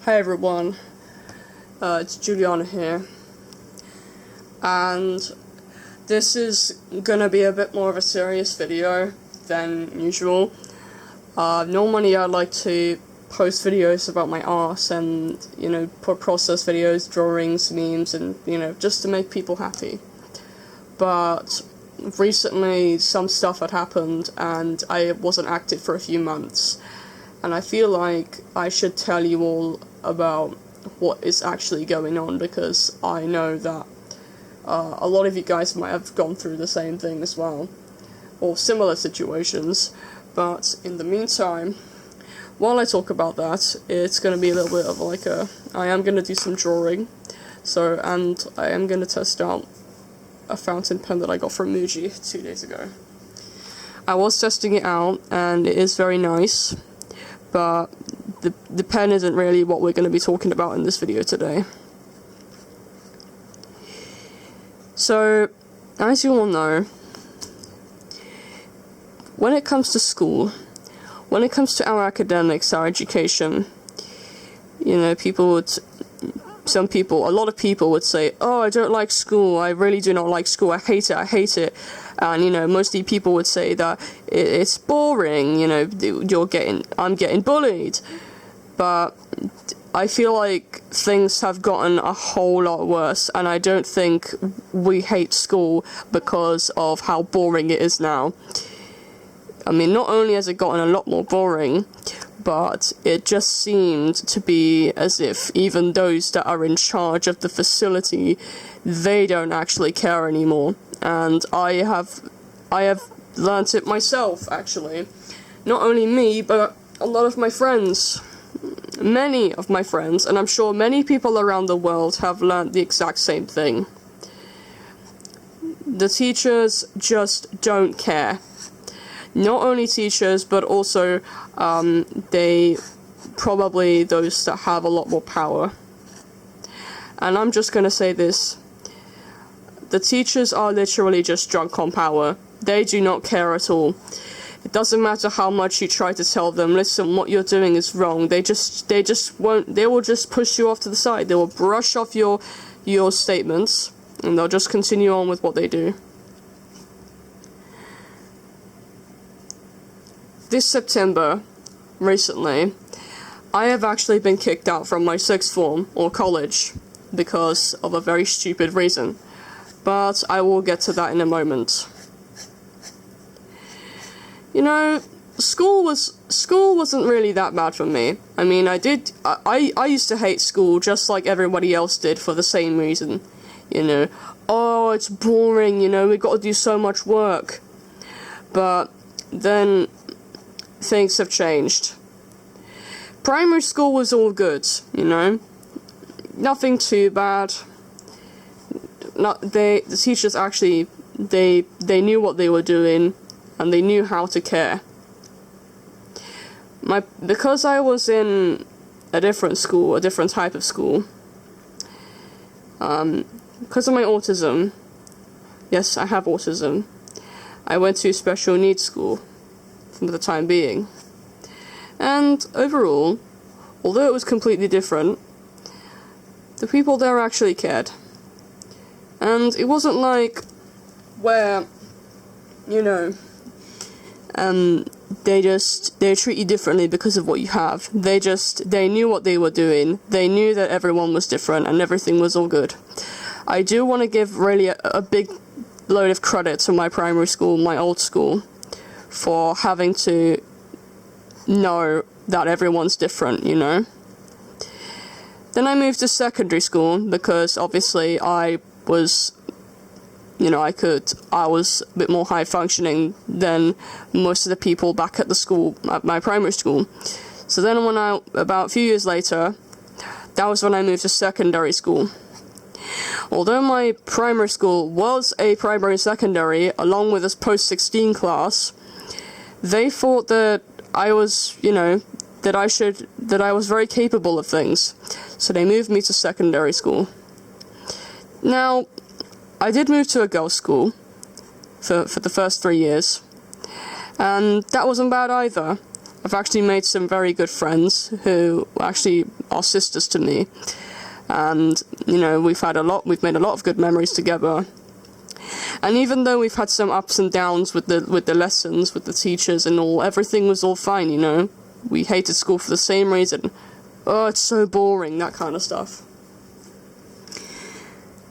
Hey everyone, it's Juliana here, and this is gonna be a bit more of a serious video than usual. Normally I like to post videos about my art and, process videos, drawings, memes, and, just to make people happy. But recently some stuff had happened and I wasn't active for a few months. And I feel like I should tell you all about what is actually going on, because I know that a lot of you guys might have gone through the same thing as well, or similar situations. But in the meantime, while I talk about that, it's going to be a little bit of like I am going to do some drawing, and I am going to test out a fountain pen that I got from Muji 2 days ago. I was testing it out and it is very nice, but the pen isn't really what we're going to be talking about in this video today. So, as you all know, when it comes to school, when it comes to our academics, our education, a lot of people would say, oh, I don't like school, I really do not like school, I hate it. And, mostly people would say that it's boring, I'm getting bullied. But I feel like things have gotten a whole lot worse, and I don't think we hate school because of how boring it is now. I mean, not only has it gotten a lot more boring, but it just seemed to be as if even those that are in charge of the facility, they don't actually care anymore. And I have learnt it myself, actually. Not only me, but a lot of my friends. Many of my friends, and I'm sure many people around the world have learnt the exact same thing. The teachers just don't care. Not only teachers, but also those that have a lot more power. And I'm just gonna say this. The teachers are literally just drunk on power. They do not care at all. It doesn't matter how much you try to tell them, listen, what you're doing is wrong. They will just push you off to the side. They will brush off your statements, and they'll just continue on with what they do. This September, recently, I have actually been kicked out from my sixth form, or college, because of a very stupid reason. But I will get to that in a moment. School wasn't really that bad for me. I mean, I used to hate school just like everybody else did for the same reason. Oh, it's boring, we got to do so much work. But then things have changed. Primary school was all good, nothing too bad. The teachers actually, they knew what they were doing, and they knew how to care. Because I was in a different school, a different type of school, because of my autism, yes, I have autism, I went to special needs school for the time being. And overall, although it was completely different, the people there actually cared. And it wasn't like where, they treat you differently because of what you have. They knew what they were doing. They knew that everyone was different and everything was all good. I do want to give really a big load of credit to my primary school, my old school, for having to know that everyone's different, Then I moved to secondary school because obviously I was I was a bit more high functioning than most of the people back at the school, at my primary school. So then about a few years later, that was when I moved to secondary school. Although my primary school was a primary and secondary, along with a post-16 class, they thought that I was, that I was very capable of things. So they moved me to secondary school. Now, I did move to a girls' school for the first 3 years, and that wasn't bad either. I've actually made some very good friends who actually are sisters to me. And, you know, we've made a lot of good memories together. And even though we've had some ups and downs with the lessons, with the teachers and all, everything was all fine, you know. We hated school for the same reason. Oh, it's so boring, that kind of stuff.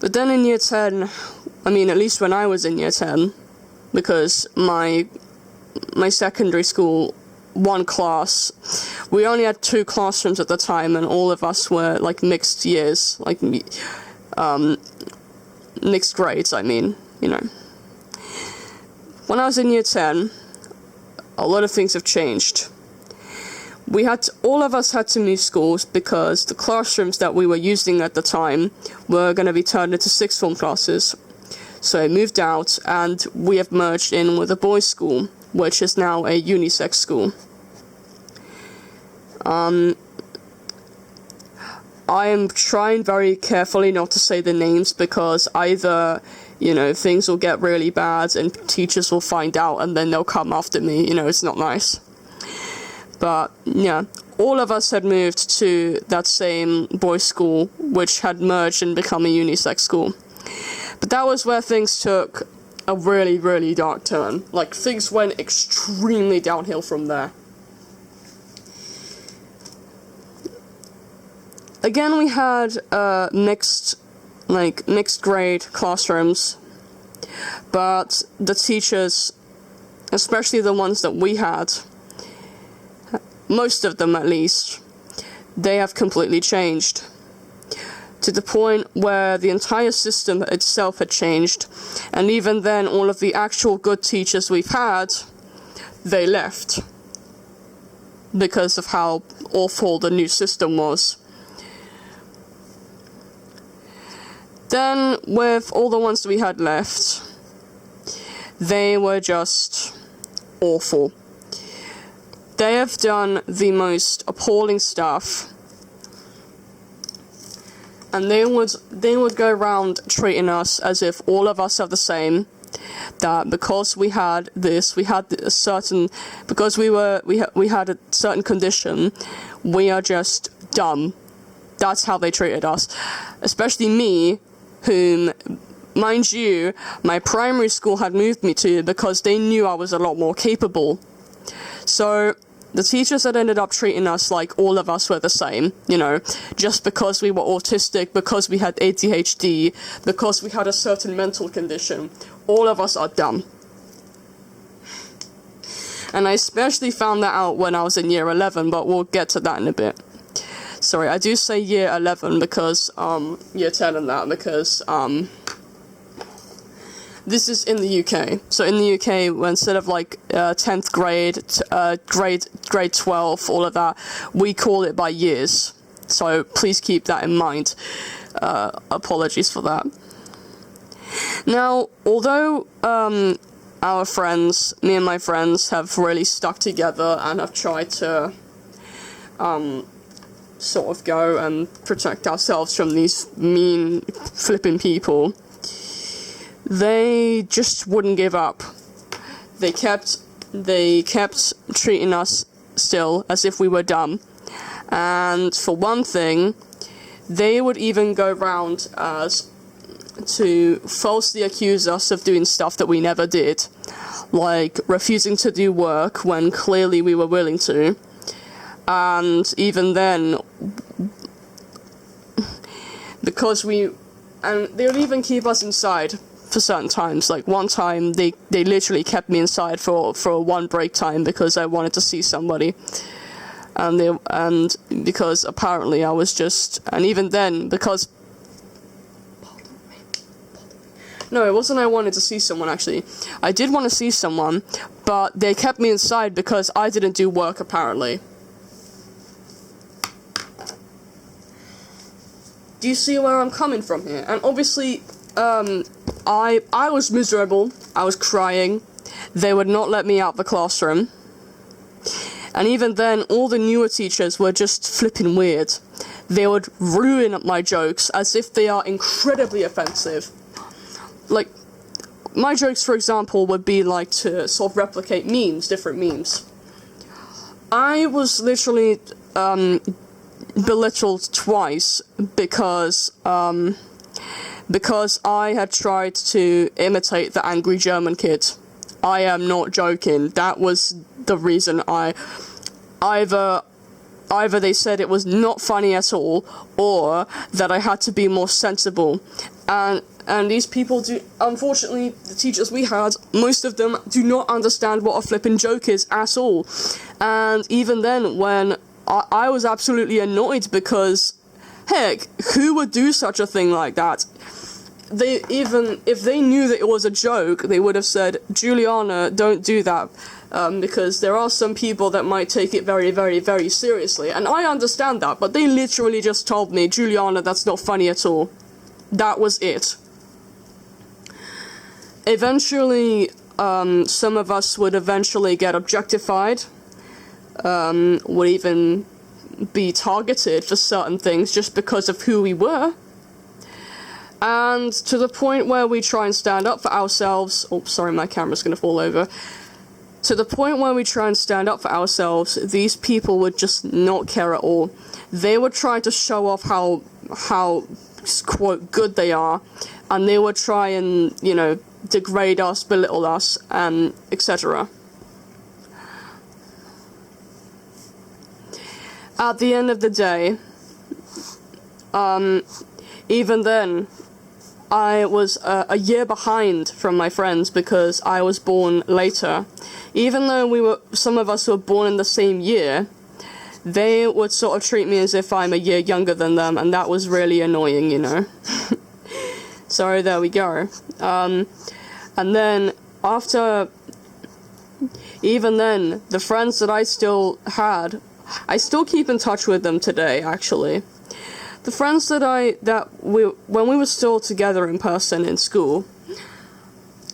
But then in year 10, I mean, at least when I was in year 10, because my secondary school, one class, we only had 2 classrooms at the time, and all of us were, like, mixed years, like, mixed grades, I mean, you know. When I was in year 10, a lot of things have changed. All of us had to move schools because the classrooms that we were using at the time were going to be turned into 6th form classes. So I moved out, and we have merged in with a boys' school, which is now a unisex school. I am trying very carefully not to say the names, because either, you know, things will get really bad and teachers will find out and then they'll come after me, you know, it's not nice. But, yeah, all of us had moved to that same boys' school, which had merged and become a unisex school. But that was where things took a really, really dark turn. Like, things went extremely downhill from there. Again, we had mixed grade classrooms, but the teachers, especially the ones that we had, most of them at least, they have completely changed. To the point where the entire system itself had changed, and even then all of the actual good teachers we've had, they left. Because of how awful the new system was. Then, with all the ones that we had left, they were just awful. They have done the most appalling stuff, and they would go around treating us as if all of us are the same. That because we had this, we had a certain, because we had a certain condition, we are just dumb. That's how they treated us, especially me, whom, mind you, my primary school had moved me to because they knew I was a lot more capable. So the teachers had ended up treating us like all of us were the same, you know, just because we were autistic, because we had ADHD, because we had a certain mental condition. All of us are dumb. And I especially found that out when I was in year 11, but we'll get to that in a bit. Sorry, I do say year 11 because, year 10 and that, because, this is in the UK. So in the UK, when instead of like 10th grade, grade 12, all of that, we call it by years. So please keep that in mind. Apologies for that. Now, although our friends, me and my friends, have really stuck together and have tried to sort of go and protect ourselves from these mean, flipping people, they just wouldn't give up. They kept treating us still as if we were dumb. And for one thing, they would even go round as to falsely accuse us of doing stuff that we never did, like refusing to do work when clearly we were willing to. And even then, because they would even keep us inside for certain times. Like one time, they literally kept me inside for one break time because I wanted to see somebody. And because apparently I was just, and even then, because, no, it wasn't I wanted to see someone, actually. I did want to see someone, but they kept me inside because I didn't do work, apparently. Do you see where I'm coming from here? And obviously, I was miserable. I was crying. They would not let me out the classroom. And even then, all the newer teachers were just flipping weird. They would ruin my jokes as if they are incredibly offensive. Like, my jokes, for example, would be like to sort of replicate memes, different memes. I was literally belittled twice because I had tried to imitate the angry German kid. I am not joking. That was the reason either they said it was not funny at all, or that I had to be more sensible. And these people do, unfortunately, the teachers we had, most of them do not understand what a flippin' joke is at all. And even then, when I was absolutely annoyed, because, heck, who would do such a thing like that? Even if they knew that it was a joke, they would have said, Juliana, don't do that. Because there are some people that might take it very, very, very seriously. And I understand that, but they literally just told me, Juliana, that's not funny at all. That was it. Eventually, some of us would eventually get objectified, would even be targeted for certain things just because of who we were. And to the point where we try and stand up for ourselves. Oh, sorry, my camera's gonna fall over. To the point where we try and stand up for ourselves, these people would just not care at all. They would try to show off how quote, good they are, and they would try and, you know, degrade us, belittle us, and etc. At the end of the day, even then, I was a year behind from my friends because I was born later. Even though some of us were born in the same year, they would sort of treat me as if I'm a year younger than them, and that was really annoying, you know. So there we go. And then even then, the friends that I still had, I still keep in touch with them today, actually. The friends when we were still together in person in school,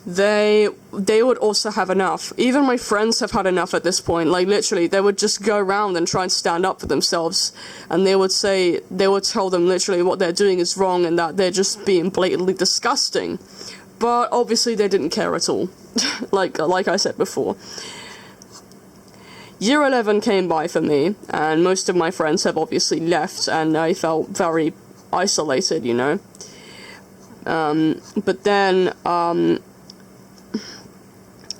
they would also have enough. Even my friends have had enough at this point. Like, literally, they would just go around and try and stand up for themselves, and they would tell them literally what they're doing is wrong and that they're just being blatantly disgusting. But obviously they didn't care at all. like I said before. Year 11 came by for me, and most of my friends have obviously left, and I felt very isolated, you know. But then,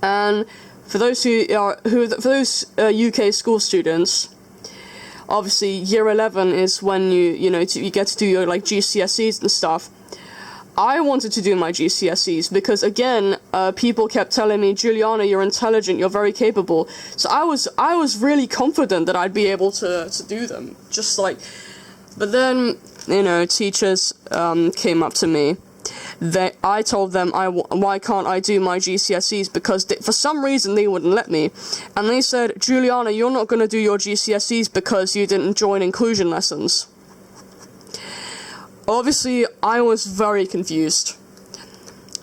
and for those UK school students, obviously year 11 is when you get to do your like GCSEs and stuff. I wanted to do my GCSEs because, again, people kept telling me, Juliana, you're intelligent, you're very capable. So I was really confident that I'd be able to do them. Just like, but then, you know, teachers came up to me. I told them, why can't I do my GCSEs? Because for some reason they wouldn't let me. And they said, Juliana, you're not going to do your GCSEs because you didn't join inclusion lessons. Obviously, I was very confused.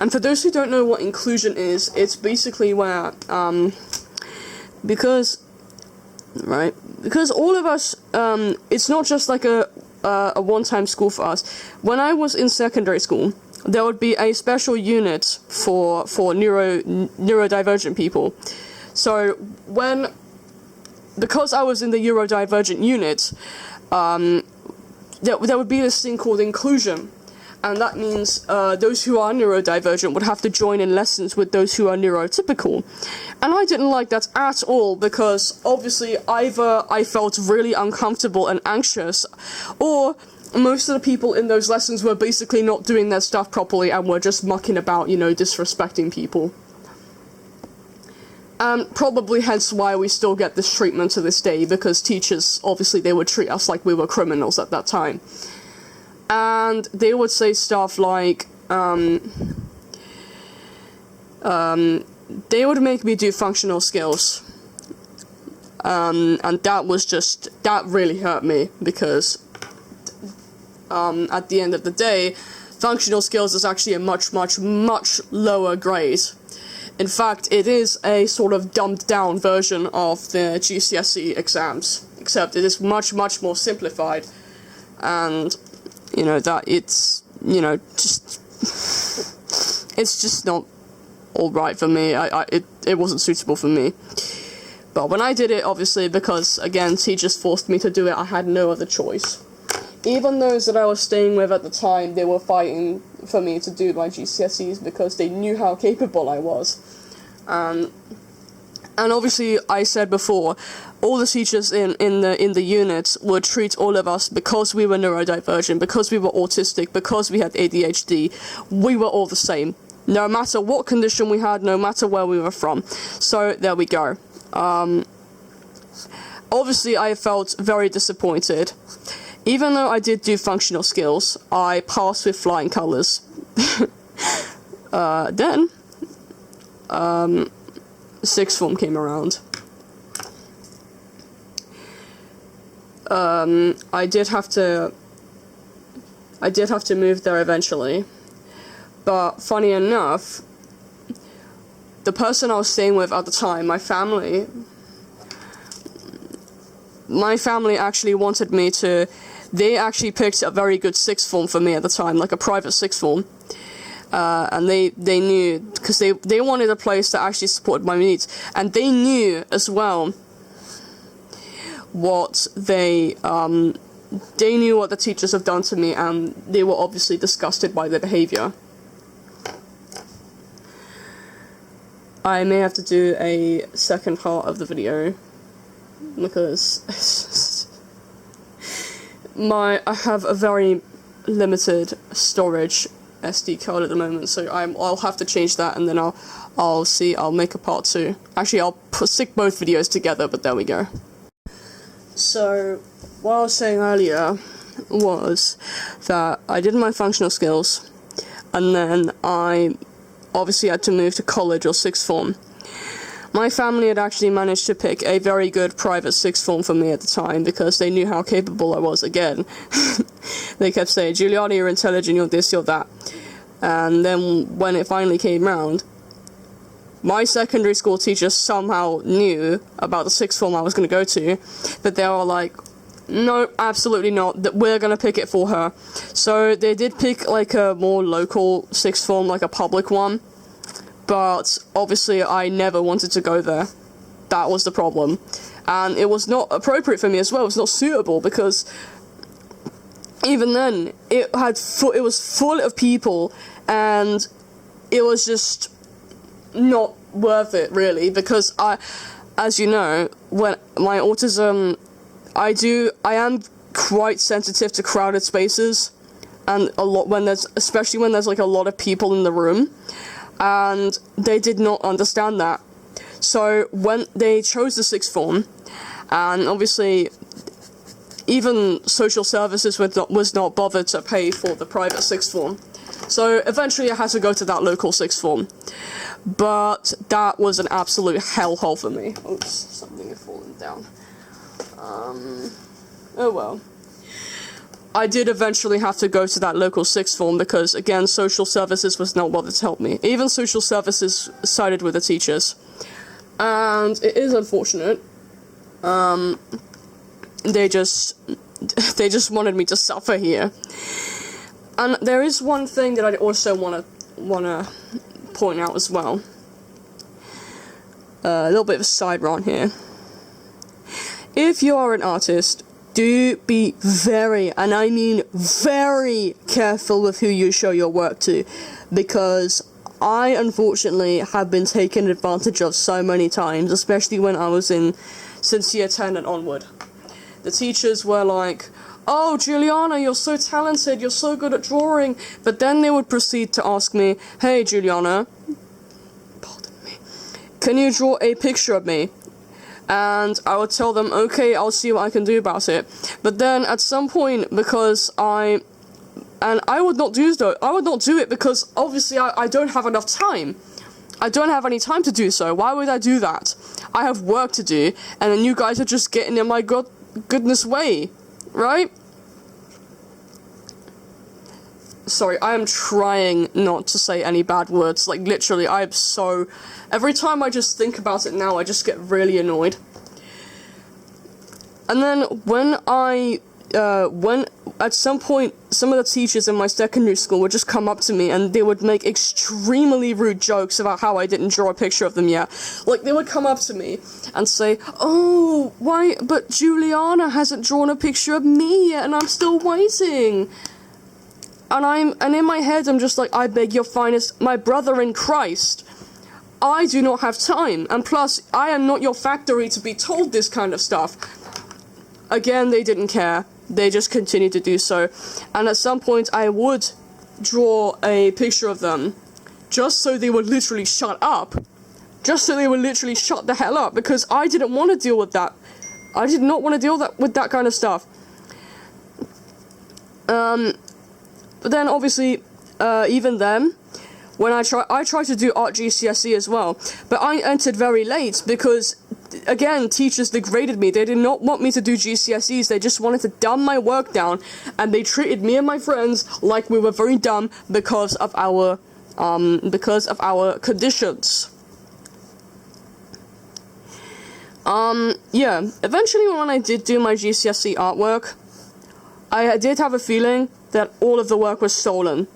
And for those who don't know what inclusion is, it's basically where, because all of us, it's not just like a one-time school for us. When I was in secondary school, there would be a special unit for neurodivergent people. So because I was in the neurodivergent unit, there would be this thing called inclusion, and that means those who are neurodivergent would have to join in lessons with those who are neurotypical. And I didn't like that at all, because obviously either I felt really uncomfortable and anxious, or most of the people in those lessons were basically not doing their stuff properly and were just mucking about, you know, disrespecting people. Probably hence why we still get this treatment to this day, because teachers, obviously, they would treat us like we were criminals at that time. And they would say stuff like, they would make me do functional skills. And that really hurt me, because, at the end of the day, functional skills is actually a much, much, much lower grade. In fact, it is a sort of dumbed-down version of the GCSE exams, except it is much, much more simplified, and, you know, that it's, you know, it's just not alright for me. It wasn't suitable for me. But when I did it, obviously, because, again, teachers forced me to do it, I had no other choice. Even those that I was staying with at the time, they were fighting for me to do my GCSEs because they knew how capable I was. And obviously, I said before, all the teachers in the unit would treat all of us, because we were neurodivergent, because we were autistic, because we had ADHD, we were all the same. No matter what condition we had, no matter where we were from. So, there we go. Obviously, I felt very disappointed. Even though I did do functional skills, I passed with flying colours. Then, sixth form came around. I did have to move there eventually. But funny enough, the person I was staying with at the time, my family actually wanted me to. They actually picked a very good sixth form for me at the time, like a private sixth form. And they knew, because they wanted a place that actually supported my needs. And they knew as well what they knew what the teachers have done to me, and they were obviously disgusted by their behaviour. I may have to do a second part of the video, because I have a very limited storage SD card at the moment, so I'll have to change that, and then I'll make a part 2. Actually, I'll stick both videos together, but there we go. So, what I was saying earlier was that I did my functional skills, and then I obviously had to move to college or sixth form. My family had actually managed to pick a very good private sixth form for me at the time, because they knew how capable I was again. They kept saying, Juliana, you're intelligent, you're this, you're that. And then when it finally came round, my secondary school teacher somehow knew about the sixth form I was going to go to, that they were like, no, absolutely not, that we're going to pick it for her. So they did pick like a more local sixth form, like a public one. But obviously I never wanted to go there. That was the problem. And it was not appropriate for me as well. It was not suitable, because even then it was full of people, and it was just not worth it, really, because as you know, when my autism, I am quite sensitive to crowded spaces, and especially when there's like a lot of people in the room. And they did not understand that. So when they chose the sixth form, and obviously even social services was not bothered to pay for the private sixth form. So eventually I had to go to that local sixth form. But that was an absolute hellhole for me. Oops, something had fallen down. Oh well. I did eventually have to go to that local sixth form, because, again, social services was not bothered to help me. Even social services sided with the teachers. And it is unfortunate. They just wanted me to suffer here. And there is one thing that I also wanna point out as well. A little bit of a side rant here. If you are an artist, do be very, and I mean very, careful with who you show your work to, because I unfortunately have been taken advantage of so many times, especially when I was since year 10 and onward. The teachers were like, oh, Juliana, you're so talented, you're so good at drawing, but then they would proceed to ask me, hey, Juliana, pardon me, can you draw a picture of me? And I would tell them, okay, I'll see what I can do about it. But then at some point, because I would not do it, because obviously I don't have enough time. I don't have any time to do so. Why would I do that? I have work to do, and then you guys are just getting in my goodness way, right? Sorry, I am trying not to say any bad words. Like, literally, every time I just think about it now, I just get really annoyed. And then when I when at some point some of the teachers in my secondary school would just come up to me and they would make extremely rude jokes about how I didn't draw a picture of them yet. Like, they would come up to me and say, "Oh, why, but Juliana hasn't drawn a picture of me yet and I'm still waiting." And in my head I'm just like, "I beg your finest, my brother in Christ, I do not have time, and plus I am not your factory to be told this kind of stuff." Again, they didn't care. They just continued to do so. And at some point, I would draw a picture of them, just so they would literally shut up. Just so they would literally shut the hell up, because I didn't want to deal with that. I did not want to deal with that kind of stuff. But then, obviously, even then, when I tried to do art GCSE as well, but I entered very late because, again, teachers degraded me. They did not want me to do GCSEs. They just wanted to dumb my work down, and they treated me and my friends like we were very dumb because of our conditions. Yeah, eventually when I did do my GCSE artwork, I did have a feeling that all of the work was stolen.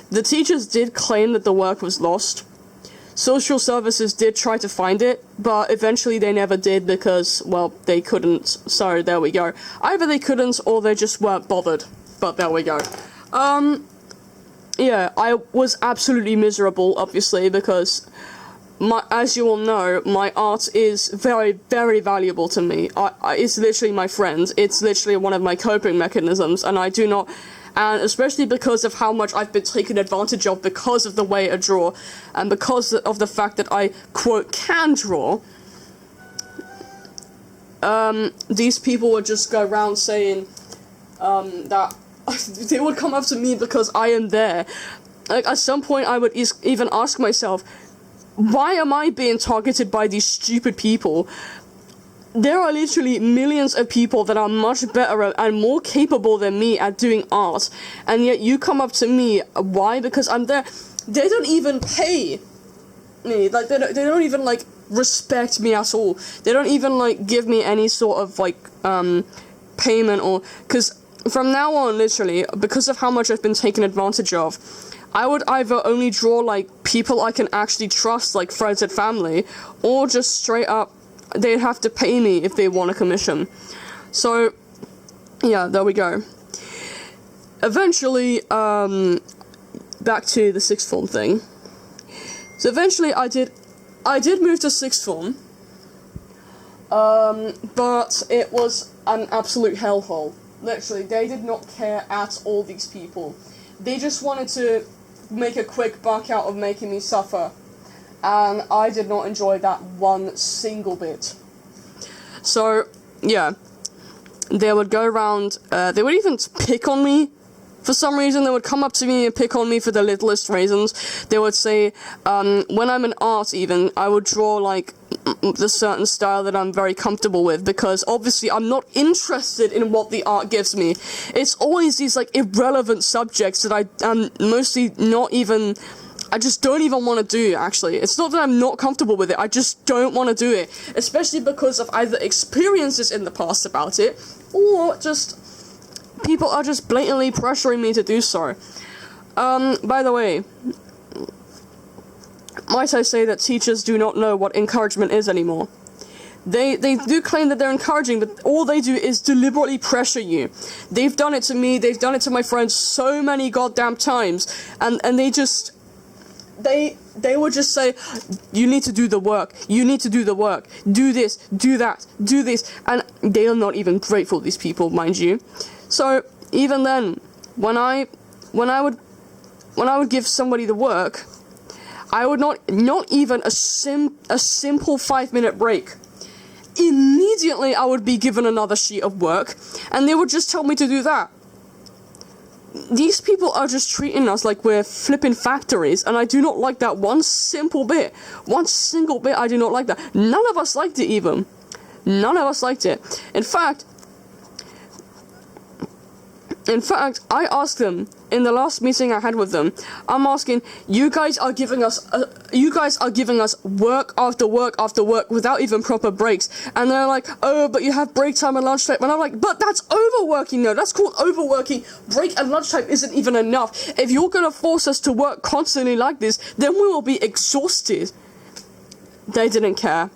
The teachers did claim that the work was lost. Social services did try to find it, but eventually they never did because, well, they couldn't. So there we go. Either they couldn't or they just weren't bothered. But there we go. Yeah, I was absolutely miserable, obviously, because as you all know, my art is very, very valuable to me. It's literally my friend. It's literally one of my coping mechanisms, and I do not... And especially because of how much I've been taken advantage of because of the way I draw, and because of the fact that I, quote, can draw, these people would just go around saying, that they would come up to me because I am there. Like, at some point I would even ask myself, why am I being targeted by these stupid people? There are literally millions of people that are much better and more capable than me at doing art, and yet you come up to me. Why? Because I'm there. They don't even pay me. Like, they don't even, like, respect me at all. They don't even, like, give me any sort of, like, payment or... Because from now on, literally, because of how much I've been taken advantage of, I would either only draw, like, people I can actually trust, like friends and family, or just straight up they'd have to pay me if they want a commission. So, yeah, there we go. Eventually, back to the sixth form thing. So eventually I did move to sixth form, but it was an absolute hellhole. Literally, they did not care at all, these people. They just wanted to make a quick buck out of making me suffer. And I did not enjoy that one single bit. So, yeah. They would go around, they would even pick on me. For some reason, they would come up to me and pick on me for the littlest reasons. They would say, when I'm in art even, I would draw, like, the certain style that I'm very comfortable with, because obviously I'm not interested in what the art gives me. It's always these, like, irrelevant subjects that I am mostly not even... I just don't even want to do, actually. It's not that I'm not comfortable with it, I just don't want to do it. Especially because of either experiences in the past about it, or just... people are just blatantly pressuring me to do so. By the way, might I say that teachers do not know what encouragement is anymore. They do claim that they're encouraging, but all they do is deliberately pressure you. They've done it to me, they've done it to my friends so many goddamn times, and they just... They would just say, you need to do the work, you need to do the work, do this, do that, do this, and they are not even grateful, these people, mind you. So, even then, when I would give somebody the work, I would not even a simple 5-minute break. Immediately I would be given another sheet of work, and they would just tell me to do that. These people are just treating us like we're flipping factories, and I do not like that one single bit, I do not like that. None of us liked it even. None of us liked it. In fact, In fact, I asked them in the last meeting I had with them. I'm asking, you guys are giving us work after work after work without even proper breaks, and they're like, oh, but you have break time and lunchtime. And I'm like, but that's overworking. No, that's called overworking. Break and lunchtime isn't even enough. If you're gonna force us to work constantly like this, then we will be exhausted. They didn't care.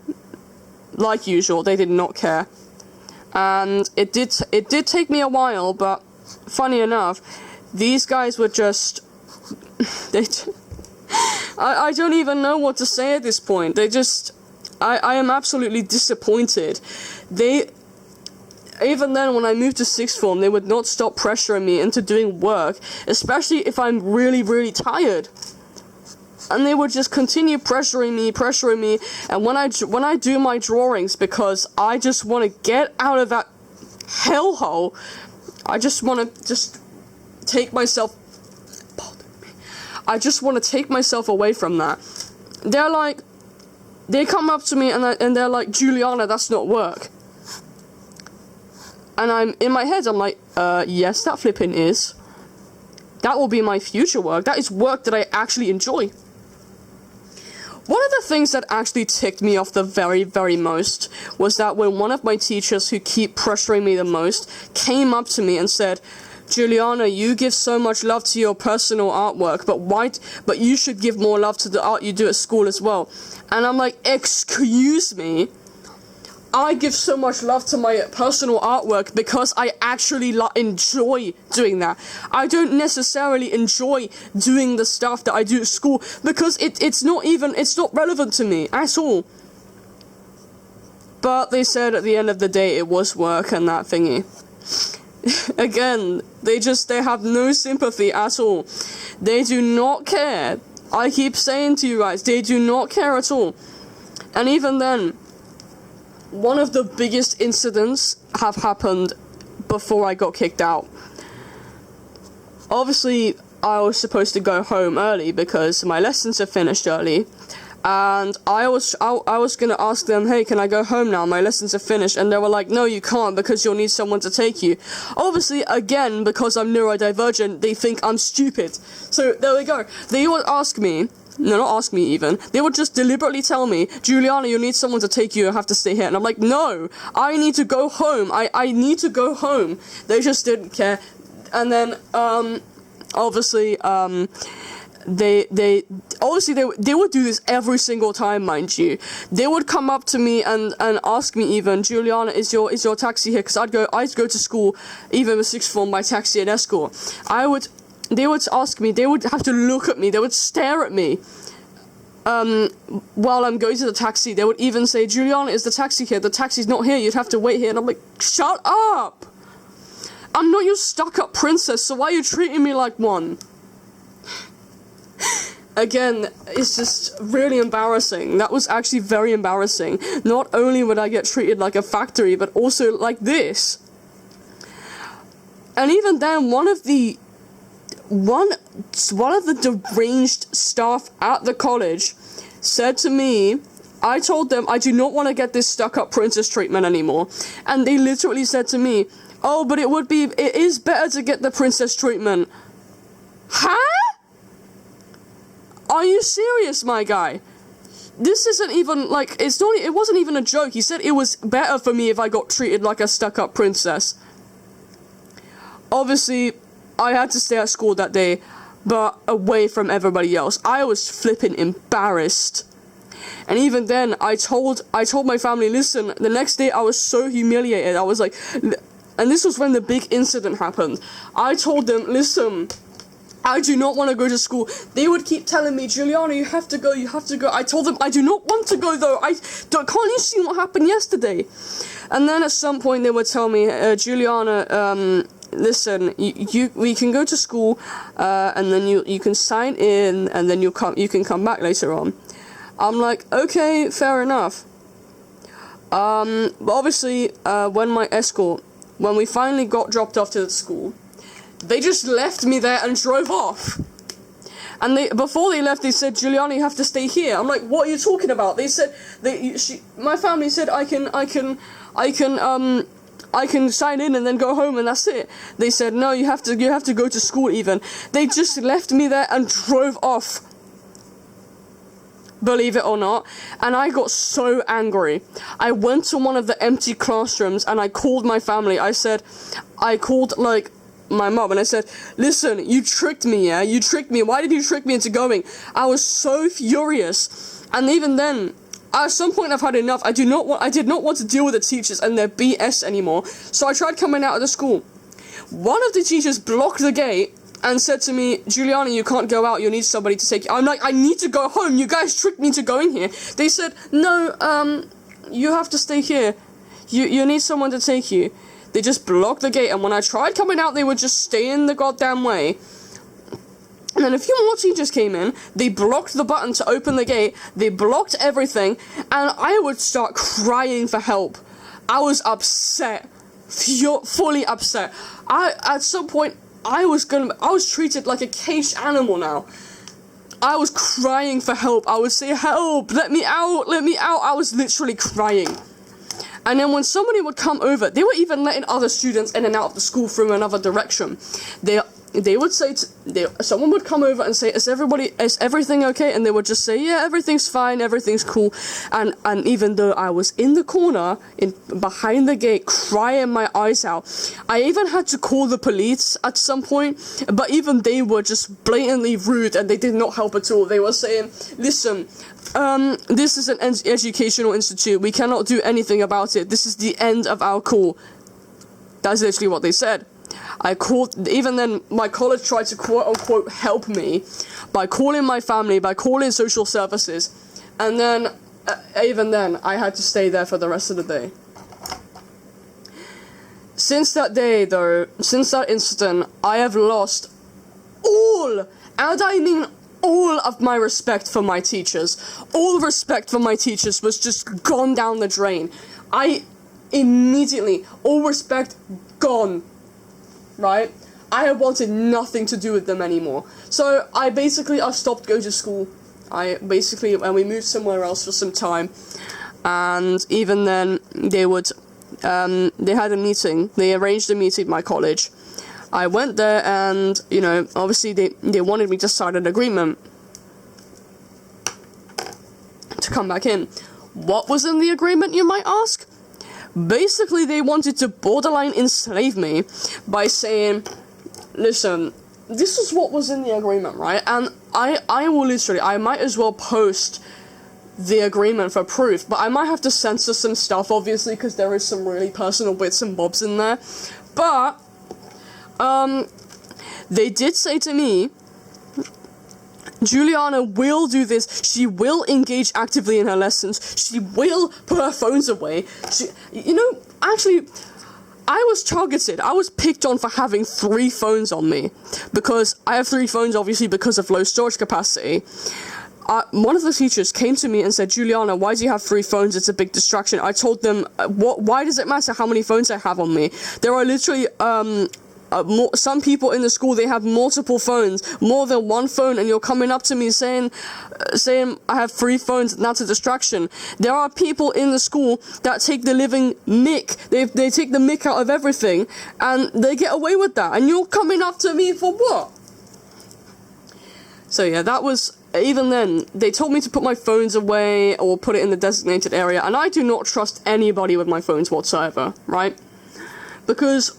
Like usual, they did not care. And it did take me a while, but funny enough, these guys were just, I don't even know what to say at this point. I am absolutely disappointed. Even then, when I moved to sixth form, they would not stop pressuring me into doing work, especially if I'm really, really tired. And they would just continue pressuring me, and when I do my drawings, because I just want to get out of that hellhole, I just want to take myself, I just want to take myself away from that. They come up to me and they're like, Juliana, that's not work. And I'm, in my head, I'm like, yes, that flipping is. That will be my future work. That is work that I actually enjoy. One of the things that actually ticked me off the very, very most was that when one of my teachers, who keep pressuring me the most, came up to me and said, Juliana, you give so much love to your personal artwork, but you should give more love to the art you do at school as well. And I'm like, excuse me? I give so much love to my personal artwork because I actually enjoy doing that. I don't necessarily enjoy doing the stuff that I do at school because it's not relevant to me at all. But they said at the end of the day it was work and that thingy. Again, they have no sympathy at all. They do not care. I keep saying to you guys, they do not care at all. And even then, one of the biggest incidents have happened before I got kicked out. Obviously, I was supposed to go home early because my lessons are finished early, and I was gonna ask them, hey, can I go home now? My lessons are finished, and they were like, no, you can't because you'll need someone to take you. Obviously, again, because I'm neurodivergent, they think I'm stupid. So there we go. They would ask me. No, not ask me even. They would just deliberately tell me, Juliana, you need someone to take you, you have to stay here. And I'm like, no, I need to go home. I need to go home. They just didn't care. And then, obviously, they would do this every single time, mind you. They would come up to me and ask me even, Juliana, is your taxi here? Because I'd go to school, even with sixth form, by taxi and escort. They would ask me, they would have to look at me, they would stare at me while I'm going to the taxi. They would even say, Juliana, is the taxi here? The taxi's not here, you'd have to wait here. And I'm like, shut up! I'm not your stuck-up princess, so why are you treating me like one? Again, it's just really embarrassing. That was actually very embarrassing. Not only would I get treated like a factory, but also like this. And even then, one of the deranged staff at the college said to me, I told them I do not want to get this stuck-up princess treatment anymore, and they literally said to me, oh, but it is better to get the princess treatment. Huh? Are you serious, my guy? This isn't even, like, it wasn't even a joke. He said it was better for me if I got treated like a stuck-up princess. Obviously, I had to stay at school that day, but away from everybody else. I was flipping embarrassed. And even then, I told my family, listen, the next day I was so humiliated. I was like, and this was when the big incident happened. I told them, listen, I do not want to go to school. They would keep telling me, Juliana, you have to go, you have to go. I told them, I do not want to go though. Can't you see what happened yesterday? And then at some point they would tell me, Juliana, listen, we can go to school, and then you can sign in, and then you can come back later on. I'm like, okay, fair enough. But obviously, when we finally got dropped off to the school, they just left me there and drove off. And before they left, they said, Juliana, you have to stay here. I'm like, what are you talking about? They said, my family said I can I can sign in and then go home and that's it. They said, no, you have to go to school even. They just left me there and drove off. Believe it or not. And I got so angry. I went to one of the empty classrooms and I called my family. I called, like, my mom and I said, listen, you tricked me, yeah? You tricked me. Why did you trick me into going? I was so furious. And even then, at some point I've had enough. I did not want to deal with the teachers and their BS anymore. So I tried coming out of the school. One of the teachers blocked the gate and said to me, Juliana, you can't go out, you need somebody to take you. I'm like, I need to go home, you guys tricked me into going here. They said, no, you have to stay here. You need someone to take you. They just blocked the gate, and when I tried coming out, they would just stay in the goddamn way. And then a few more teachers came in, they blocked the button to open the gate, they blocked everything, and I would start crying for help. I was upset. Fully upset. At some point, I was treated like a caged animal now. I was crying for help. I would say, help, let me out, let me out. I was literally crying. And then when somebody would come over, they were even letting other students in and out of the school from another direction. They would say, someone would come over and say, is everything okay? And they would just say, yeah, everything's fine, everything's cool. And even though I was in the corner, behind the gate, crying my eyes out, I even had to call the police at some point, but even they were just blatantly rude and they did not help at all. They were saying, listen, this is an educational institute, we cannot do anything about it, this is the end of our call. That's literally what they said. I called, even then, my college tried to quote-unquote help me by calling my family, by calling social services, and then, even then, I had to stay there for the rest of the day. Since that day, though, since that incident, I have lost all, and I mean all of my respect for my teachers. All respect for my teachers was just gone down the drain. All respect, gone. Right? I have wanted nothing to do with them anymore. So I've stopped going to school. And we moved somewhere else for some time. And even then, they had a meeting. They arranged a meeting at my college. I went there and, obviously they wanted me to sign an agreement to come back in. What was in the agreement, you might ask? Basically, they wanted to borderline enslave me by saying, listen, this is what was in the agreement, right? And I might as well post the agreement for proof, but I might have to censor some stuff, obviously, because there is some really personal bits and bobs in there. But, they did say to me, Juliana will do this, she will engage actively in her lessons, she will put her phones away, actually, I was targeted, I was picked on for having 3 phones on me, because I have 3 phones, obviously, because of low storage capacity. One of the teachers came to me and said, Juliana, why do you have 3 phones? It's a big distraction. I told them, why does it matter how many phones I have on me? There are literally, some people in the school, they have multiple phones, more than 1 phone, and you're coming up to me saying I have 3 phones, and that's a distraction. There are people in the school that take the living mick. They take the mick out of everything, and they get away with that, and you're coming up to me for what? So yeah, that was, even then, they told me to put my phones away, or put it in the designated area, and I do not trust anybody with my phones whatsoever, right? Because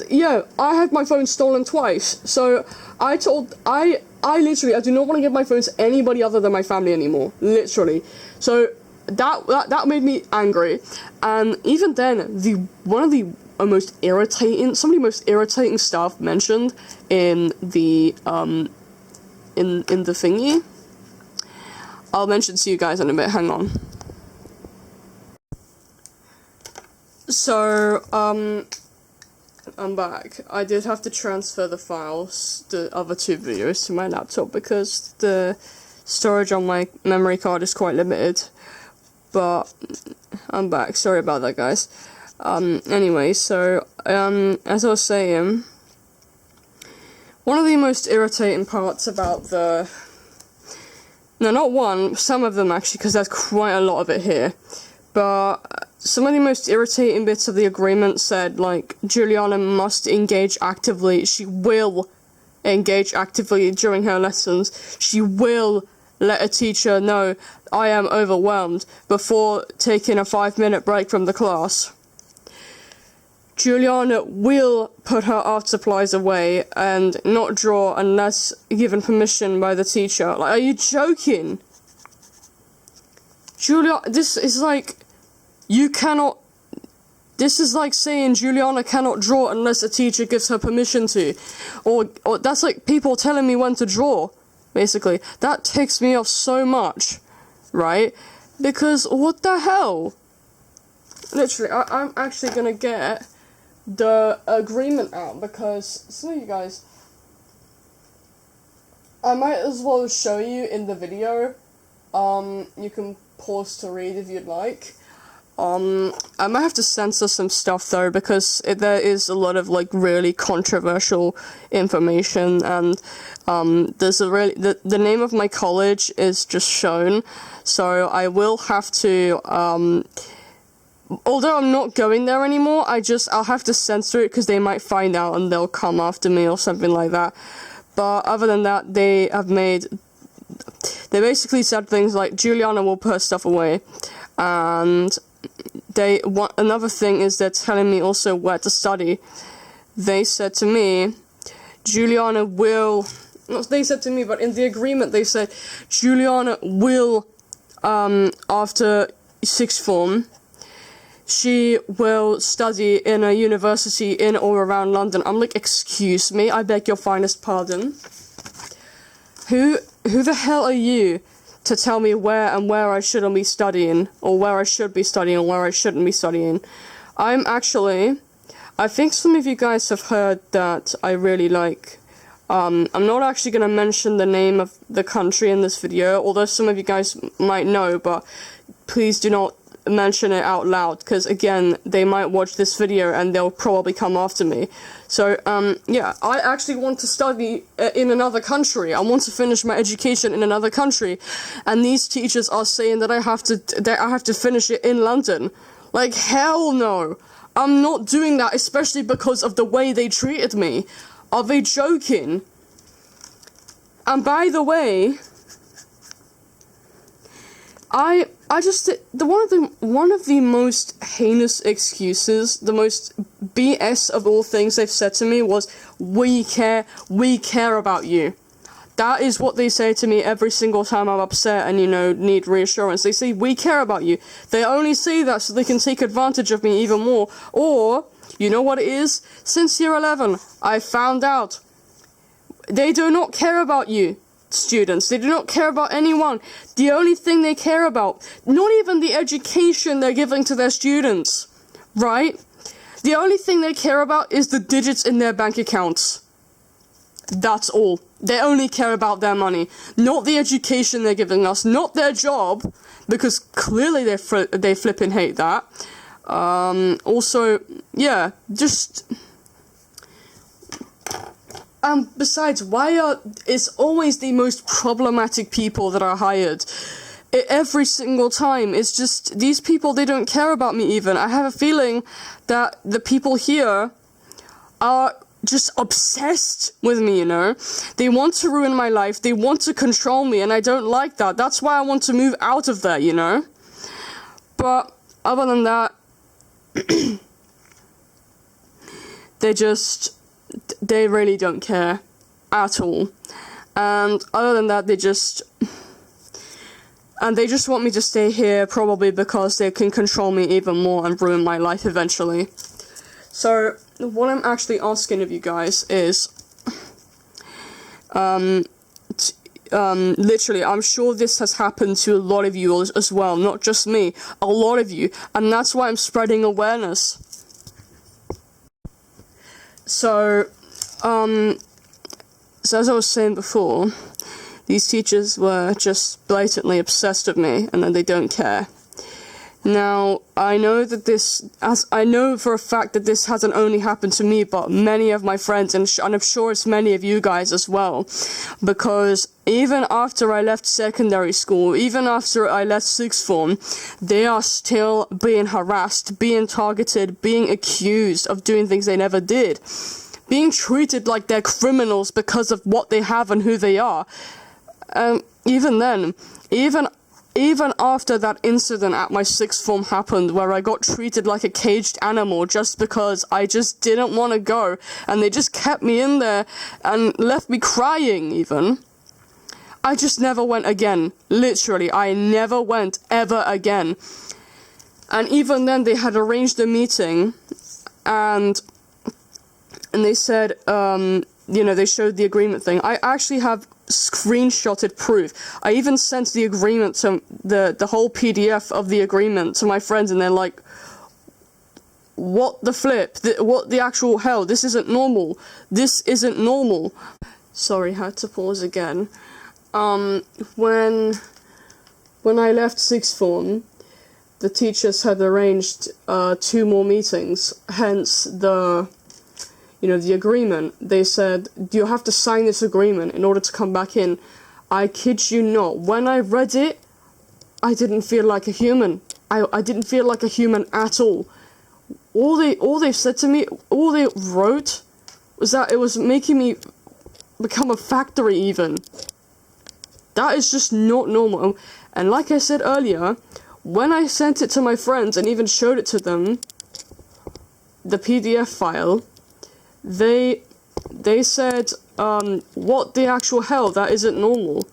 yeah, I had my phone stolen twice, so I literally, I do not want to give my phone to anybody other than my family anymore, literally. So, that made me angry, and even then, some of the most irritating stuff mentioned in the thingy, I'll mention to you guys in a bit, hang on. So, I'm back. I did have to transfer the files, the other 2 videos, to my laptop because the storage on my memory card is quite limited. But I'm back. Sorry about that, guys. Anyway, so as I was saying, one of the most irritating parts about no, not one, some of them actually, because there's quite a lot of it here. But some of the most irritating bits of the agreement said, like, Juliana must engage actively. She will engage actively during her lessons. She will let a teacher know I am overwhelmed before taking a 5-minute break from the class. Juliana will put her art supplies away and not draw unless given permission by the teacher. Like, are you joking? This is like, you cannot, this is like saying Juliana cannot draw unless a teacher gives her permission to. Or that's like people telling me when to draw, basically. That ticks me off so much, right? Because what the hell? Literally, I'm actually gonna get the agreement out, because some of you guys, I might as well show you in the video. You can pause to read if you'd like. I might have to censor some stuff though, because there is a lot of like really controversial information, and there's a really the name of my college is just shown, so I will have to although I'm not going there anymore, I'll have to censor it because they might find out and they'll come after me or something like that. But other than that, they basically said things like Juliana will put her stuff away, and another thing is they're telling me also where to study. They said to me, Juliana will, not they said to me, but in the agreement they said Juliana will, after sixth form, she will study in a university in or around London. I'm like, excuse me, I beg your finest pardon. Who the hell are you to tell me where I shouldn't be studying, or where I should be studying, or where I shouldn't be studying? I think some of you guys have heard that I really like, I'm not actually going to mention the name of the country in this video, although some of you guys might know, but please do not mention it out loud, because again, they might watch this video and they'll probably come after me. So, yeah, I actually want to study in another country. I want to finish my education in another country, and these teachers are saying that I have to finish it in London. Like, hell no! I'm not doing that, especially because of the way they treated me. Are they joking? And by the way, one of the most heinous excuses, the most BS of all things they've said to me was, we care about you. That is what they say to me every single time I'm upset and, need reassurance. They say, we care about you. They only say that so they can take advantage of me even more. Or, you know what it is? Since year 11, I found out they do not care about you. Students, they do not care about anyone. The only thing they care about, not even the education they're giving to their students, right? The only thing they care about is the digits in their bank accounts. That's all. They only care about their money, not the education they're giving us, not their job, because clearly they flipping hate that. Also, yeah, just. Besides, it's always the most problematic people that are hired. Every single time, it's just, these people, they don't care about me even. I have a feeling that the people here are just obsessed with me, They want to ruin my life, they want to control me, and I don't like that. That's why I want to move out of there, But, other than that, they really don't care at all. And other than that, they just want me to stay here, probably because they can control me even more and ruin my life eventually. So what I'm actually asking of you guys is, literally, I'm sure this has happened to a lot of you as well, not just me, a lot of you, and that's why I'm spreading awareness. So as I was saying before, these teachers were just blatantly obsessed with me, and then they don't care. Now, I know for a fact that this hasn't only happened to me, but many of my friends, and I'm sure it's many of you guys as well, because even after I left secondary school, even after I left sixth form, they are still being harassed, being targeted, being accused of doing things they never did, being treated like they're criminals because of what they have and who they are. Even then, even after that incident at my sixth form happened, where I got treated like a caged animal just because I just didn't want to go, and they just kept me in there and left me crying even, I just never went again. Literally, I never went ever again. And even then, they had arranged a meeting, and they said, they showed the agreement thing. I actually have screenshotted proof. I even sent the agreement to the whole PDF of the agreement to my friends, and they're like, what the flip? What the actual hell? This isn't normal. This isn't normal. Sorry, had to pause again. When I left sixth form, the teachers had arranged 2 more meetings, hence the agreement. They said, you have to sign this agreement in order to come back in. I kid you not, when I read it, I didn't feel like a human. I didn't feel like a human at all. All they said to me, all they wrote, was that it was making me become a factory even. That is just not normal. And like I said earlier, when I sent it to my friends and even showed it to them, the PDF file, they said, what the actual hell, that isn't normal.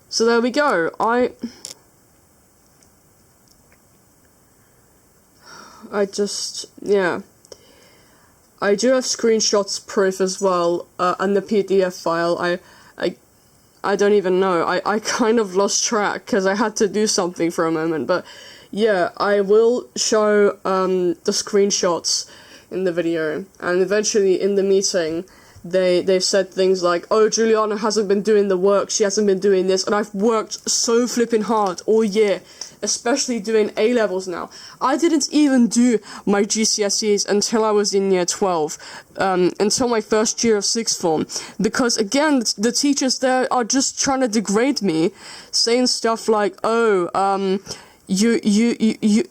So there we go. I just, yeah. I do have screenshots proof as well, and the PDF file. I don't even know. I kind of lost track because I had to do something for a moment, but yeah, I will show the screenshots in the video, and eventually in the meeting they've said things like, oh, Juliana hasn't been doing the work, she hasn't been doing this, and I've worked so flipping hard all year, especially doing A-levels now. I didn't even do my GCSEs until I was in year 12, until my first year of sixth form, because again, the teachers there are just trying to degrade me, saying stuff like, oh, you,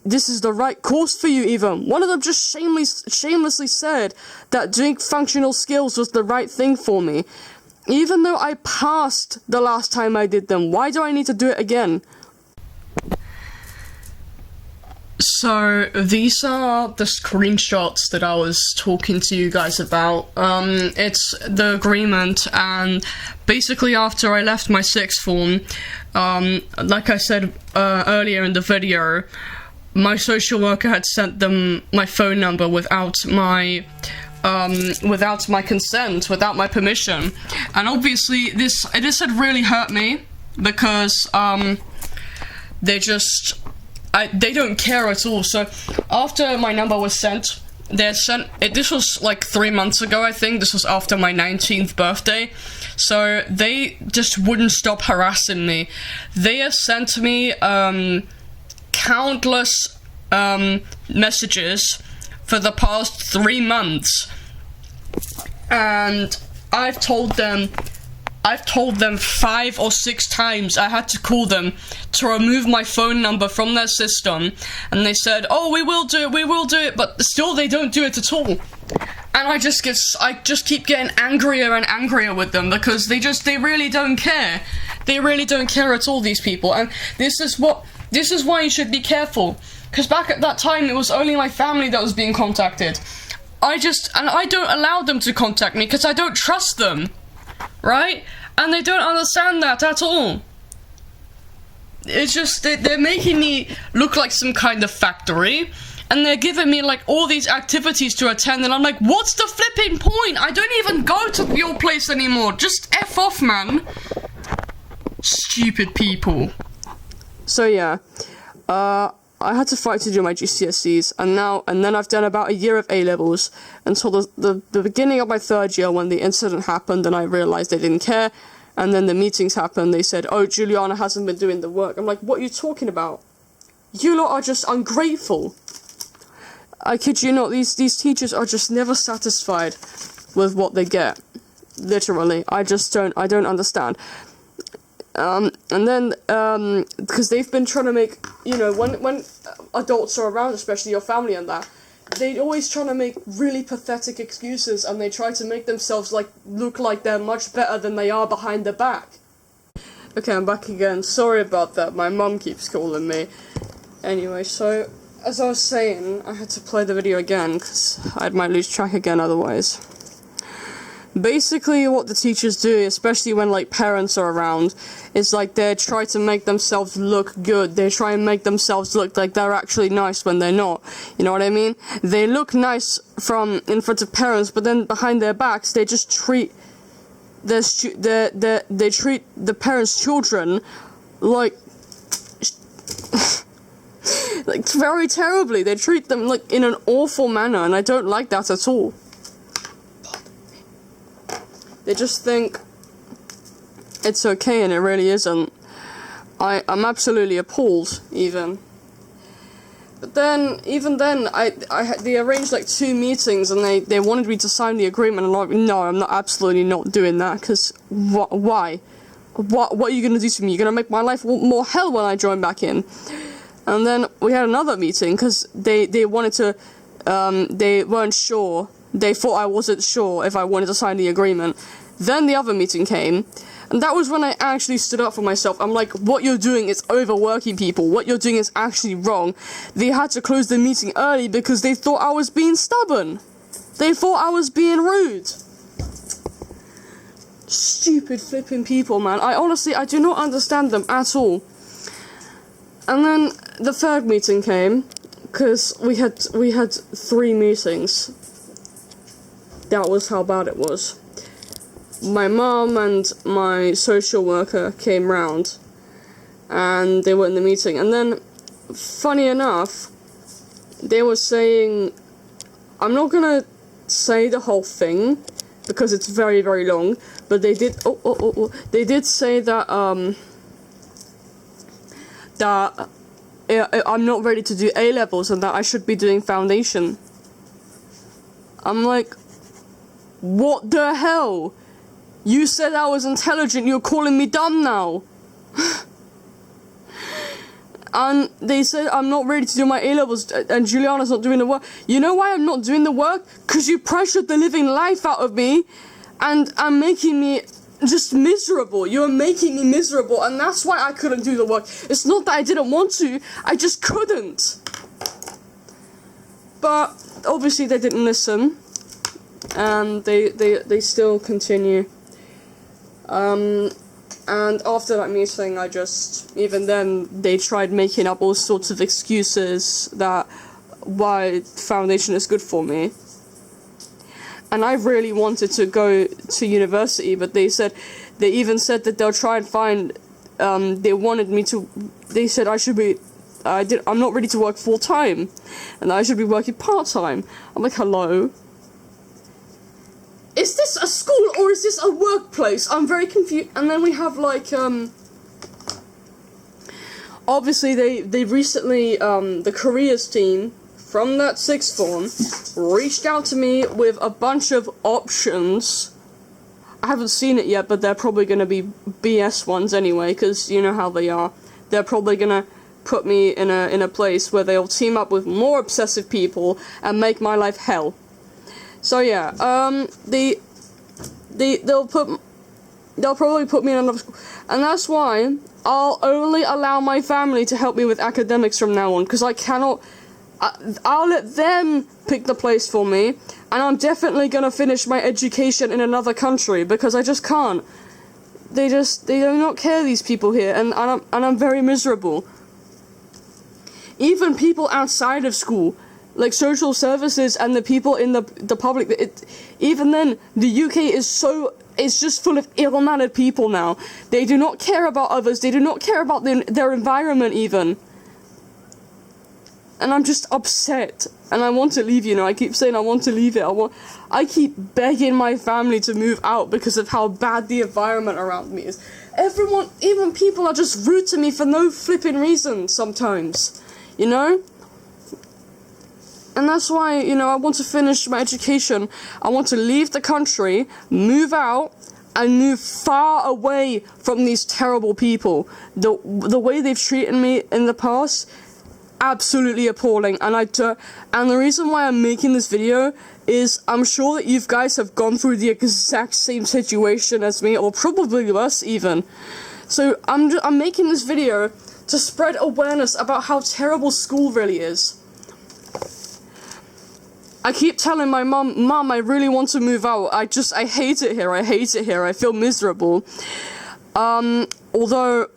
this is the right course for you even. One of them just shamelessly said that doing functional skills was the right thing for me. Even though I passed the last time I did them, why do I need to do it again? So, these are the screenshots that I was talking to you guys about. It's the agreement, and basically after I left my sixth form, like I said earlier in the video, my social worker had sent them my phone number without my consent, without my permission. And obviously this had really hurt me, because they don't care at all. So after my number was sent, this was like 3 months ago, I think. This was after my 19th birthday. So they just wouldn't stop harassing me. They have sent me countless messages for the past 3 months. And I've told them 5 or 6 times. I had to call them to remove my phone number from their system, and they said, oh, we will do it, but still they don't do it at all. And I just keep getting angrier and angrier with them, because they really don't care. They really don't care at all, these people. And this is why you should be careful, because back at that time it was only my family that was being contacted. I don't allow them to contact me because I don't trust them. Right? And they don't understand that at all. It's just, they're making me look like some kind of factory, and they're giving me like all these activities to attend, and I'm like, what's the flipping point? I don't even go to your place anymore. Just F off, man. Stupid people. So yeah, I had to fight to do my GCSEs, and then I've done about a year of A-levels until the beginning of my 3rd year, when the incident happened and I realized they didn't care, and then the meetings happened. They said, oh, Juliana hasn't been doing the work. I'm like, what are you talking about? You lot are just ungrateful. I kid you not, these teachers are just never satisfied with what they get. Literally. I don't understand. And then, because they've been trying to make, you know, when adults are around, especially your family and that, they always try to make really pathetic excuses, and they try to make themselves look like they're much better than they are behind the back. Okay, I'm back again. Sorry about that. My mum keeps calling me. Anyway, so as I was saying, I had to play the video again because I might lose track again otherwise. Basically, what the teachers do, especially when parents are around, is they try to make themselves look good. They try and make themselves look like they're actually nice when they're not. You know what I mean? They look nice in front of parents, but then behind their backs, they just treat they treat the parents' children like very terribly. They treat them in an awful manner, and I don't like that at all. They just think it's okay, and it really isn't. I'm absolutely appalled, even. But then, even then, they arranged 2 meetings, and they wanted me to sign the agreement, and I'm like, no, I'm absolutely not doing that, because why? What are you going to do to me? You're going to make my life more hell when I join back in. And then we had another meeting, because they wanted to, they weren't sure. They thought I wasn't sure if I wanted to sign the agreement. Then the other meeting came, and that was when I actually stood up for myself. I'm like, what you're doing is overworking people. What you're doing is actually wrong. They had to close the meeting early because they thought I was being stubborn. They thought I was being rude. Stupid flipping people, man. I do not understand them at all. And then the third meeting came, because we had 3 meetings. That was how bad it was. My mum and my social worker came round, and they were in the meeting. And then, funny enough, they were saying, I'm not gonna say the whole thing, because it's very, very long, but they did, they did say that, that I'm not ready to do A-levels, and that I should be doing foundation. I'm like, what the hell? You said I was intelligent, you're calling me dumb now. And they said I'm not ready to do my A-levels, and Juliana's not doing the work. You know why I'm not doing the work? Because you pressured the living life out of me, and are making me just miserable. You're making me miserable, and that's why I couldn't do the work. It's not that I didn't want to, I just couldn't. But obviously they didn't listen, and they still continue. And after that meeting, even then, they tried making up all sorts of excuses that why foundation is good for me. And I really wanted to go to university, but they even said that they'll try and find, they said I'm not ready to work full-time, and I should be working part-time. I'm like, hello? Is this a school or is this a workplace? I'm very confused. And then we have obviously they recently, the careers team from that 6th form reached out to me with a bunch of options. I haven't seen it yet, but they're probably going to be BS ones anyway, because you know how they are. They're probably going to put me in a place where they'll team up with more obsessive people and make my life hell. So yeah, they'll probably put me in another school, and that's why I'll only allow my family to help me with academics from now on, because I cannot. I'll let them pick the place for me, and I'm definitely gonna finish my education in another country, because I just can't. They do not care, these people here, and I'm very miserable. Even people outside of school, like social services and the people in the public, even then, the UK is just full of ill-mannered people now. They do not care about others, they do not care about their environment even. And I'm just upset, and I want to leave, you know, I keep saying I want to leave it, I keep begging my family to move out because of how bad the environment around me is. Everyone, even people are just rude to me for no flipping reason sometimes. you know? And that's why, you know, I want to finish my education. I want to leave the country, move out, and move far away from these terrible people. The way they've treated me in the past, absolutely appalling. And and the reason why I'm making this video is I'm sure that you guys have gone through the exact same situation as me, or probably worse even. So I'm making this video to spread awareness about how terrible school really is. I keep telling my mom, I really want to move out. I hate it here. I hate it here. I feel miserable. Although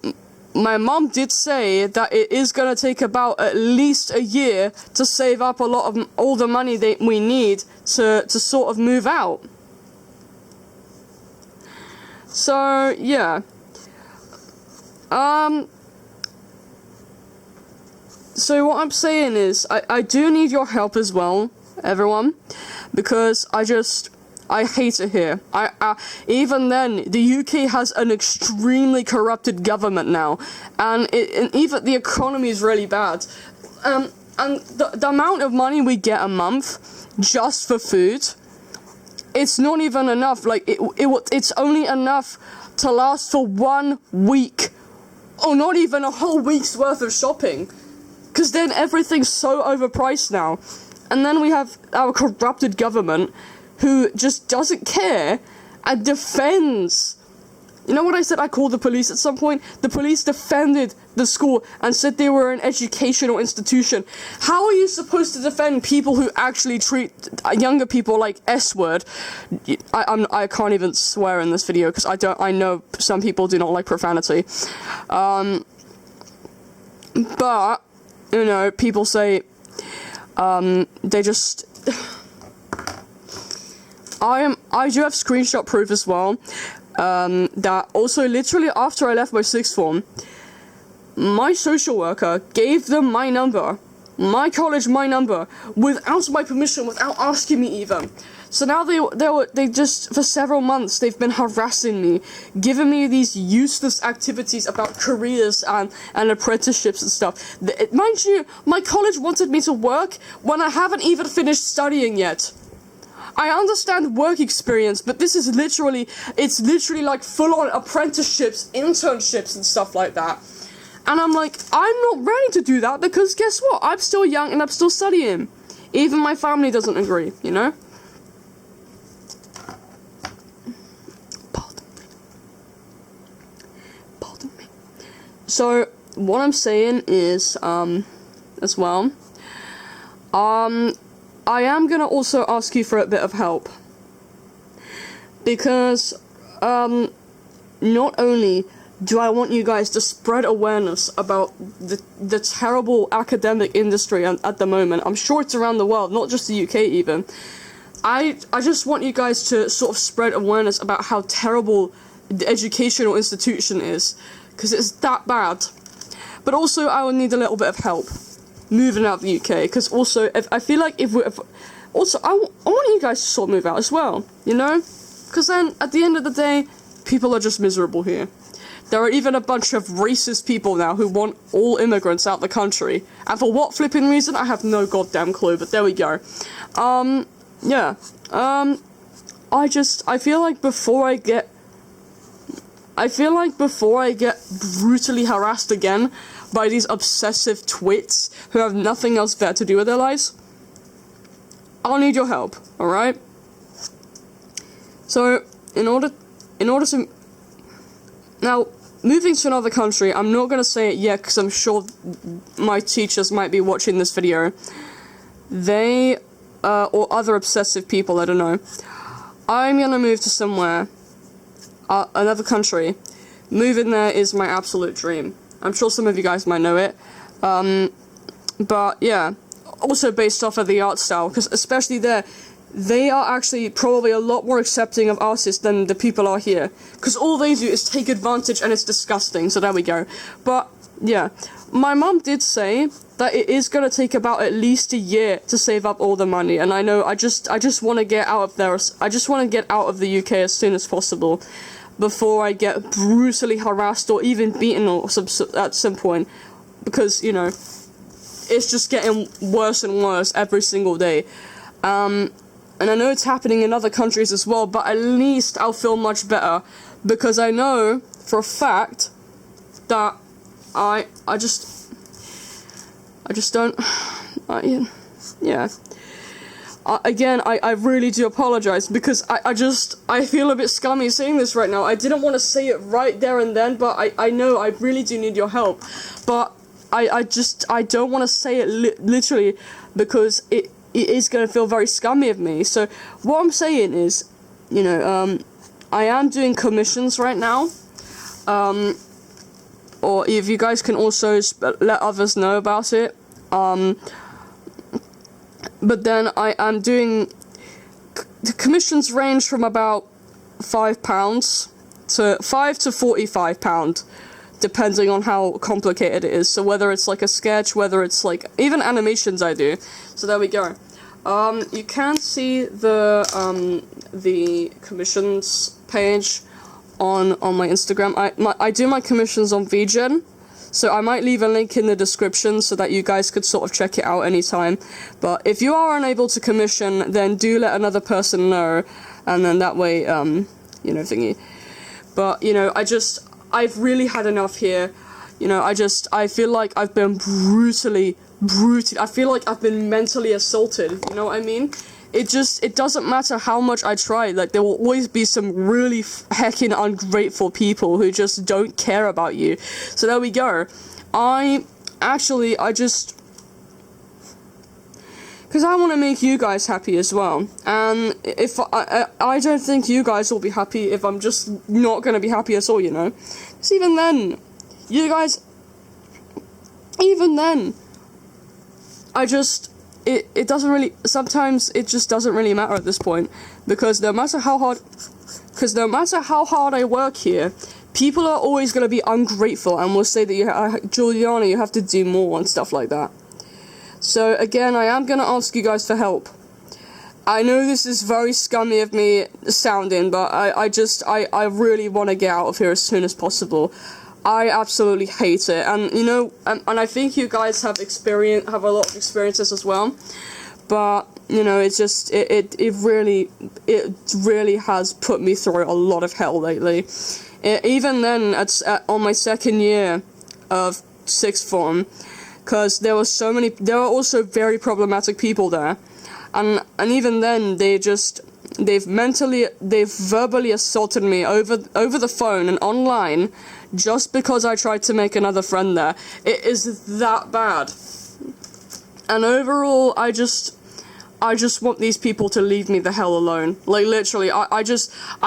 my mom did say that it is going to take about at least a year to save up a lot of all the money that we need to sort of move out. So, yeah. So what I'm saying is, I do need your help as well, everyone, because I hate it here. Even then, the UK has an extremely corrupted government now, and even the economy is really bad. And the amount of money we get a month just for food, it's not even enough. Like, it's only enough to last for 1 week, or not even a whole week's worth of shopping, because then everything's so overpriced now. And then we have our corrupted government, who just doesn't care and defends. You know what I said? I called the police at some point. The police defended the school and said they were an educational institution. How are you supposed to defend people who actually treat younger people like S-word? I can't even swear in this video because I know some people do not like profanity. But you know, people say they just. I do have screenshot proof as well. That also literally after I left my sixth form, my social worker gave them my number, my college my number, without my permission, without asking me even. So now they just, for several months, they've been harassing me, giving me these useless activities about careers and apprenticeships and stuff. Mind you, my college wanted me to work when I haven't even finished studying yet. I understand work experience, but this is literally like full-on apprenticeships, internships, and stuff like that. And I'm like, I'm not ready to do that, because guess what? I'm still young and I'm still studying. Even my family doesn't agree, you know? Pardon me. So, what I'm saying is, as well, I am gonna also ask you for a bit of help, because not only do I want you guys to spread awareness about the terrible academic industry at the moment. I'm sure it's around the world, not just the UK even. I just want you guys to sort of spread awareness about how terrible the educational institution is, because it's that bad. But also I would need a little bit of help moving out of the UK, because also I feel like I want you guys to sort of move out as well, you know, because then at the end of the day, people are just miserable here. There are even a bunch of racist people now who want all immigrants out the country, and for what flipping reason, I have no goddamn clue, but there we go. Yeah, I feel like before I get brutally harassed again by these obsessive twits who have nothing else better to do with their lives, I'll need your help, alright? So, in order to... Now, moving to another country, I'm not gonna say it yet, because I'm sure my teachers might be watching this video. They, or other obsessive people, I don't know. I'm gonna move to somewhere, another country. Moving there is my absolute dream. I'm sure some of you guys might know it. But yeah, also based off of the art style, because especially there, they are actually probably a lot more accepting of artists than the people are here. Because all they do is take advantage, and it's disgusting, so there we go. But yeah, my mom did say that it is going to take about at least a year to save up all the money, and I know I just want to get out of there. I just want to get out of the UK as soon as possible, before I get brutally harassed or even beaten or at some point, because, you know, it's just getting worse and worse every single day. And I know it's happening in other countries as well, but at least I'll feel much better, because I know for a fact that I just don't, yeah. Again, I really do apologize, because I feel a bit scummy saying this right now. I didn't want to say it right there and then, but I know I really do need your help. But I don't want to say it literally, because it is going to feel very scummy of me. So what I'm saying is, you know, I am doing commissions right now. Or if you guys can also let others know about it. But then I am doing, the commissions range from about £5 to £5 to £45, depending on how complicated it is. So whether it's like a sketch, whether it's like, even animations I do. So there we go. You can see the commissions page on my Instagram. I do my commissions on VGen. So I might leave a link in the description so that you guys could sort of check it out anytime. But if you are unable to commission, then do let another person know, and then that way, you know, thingy. But, you know, I've really had enough here. You know, I feel like I've been brutally, I feel like I've been mentally assaulted, you know what I mean? It doesn't matter how much I try, like, there will always be some really heckin' ungrateful people who just don't care about you. So there we go. Because I want to make you guys happy as well. And if I don't think you guys will be happy if I'm just not going to be happy at all, you know? Because even then, you guys, even then, it doesn't really, sometimes it just doesn't really matter at this point, because no matter how hard I work here, people are always going to be ungrateful and will say that Juliana, you have to do more and stuff like that. So again, I am going to ask you guys for help. I know this is very scummy of me sounding, but I really want to get out of here as soon as possible. I absolutely hate it, and you know, and I think you guys have a lot of experiences as well. But you know, it's just it really has put me through a lot of hell lately. Even then, on my second year of sixth form, because there were also very problematic people there, and even then they've verbally assaulted me over the phone and online, just because I tried to make another friend there. It is that bad. And overall, I just want these people to leave me the hell alone. Like, literally, I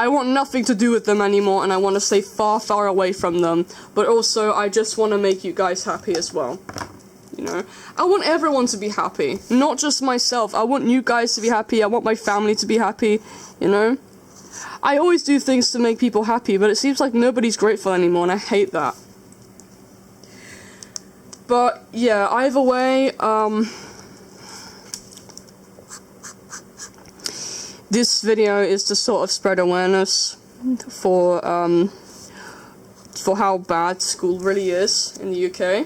want nothing to do with them anymore, and I want to stay far, far away from them. But also, I just want to make you guys happy as well. You know? I want everyone to be happy, not just myself. I want you guys to be happy, I want my family to be happy, you know? I always do things to make people happy, but it seems like nobody's grateful anymore, and I hate that. But, yeah, either way, this video is to sort of spread awareness for how bad school really is in the UK.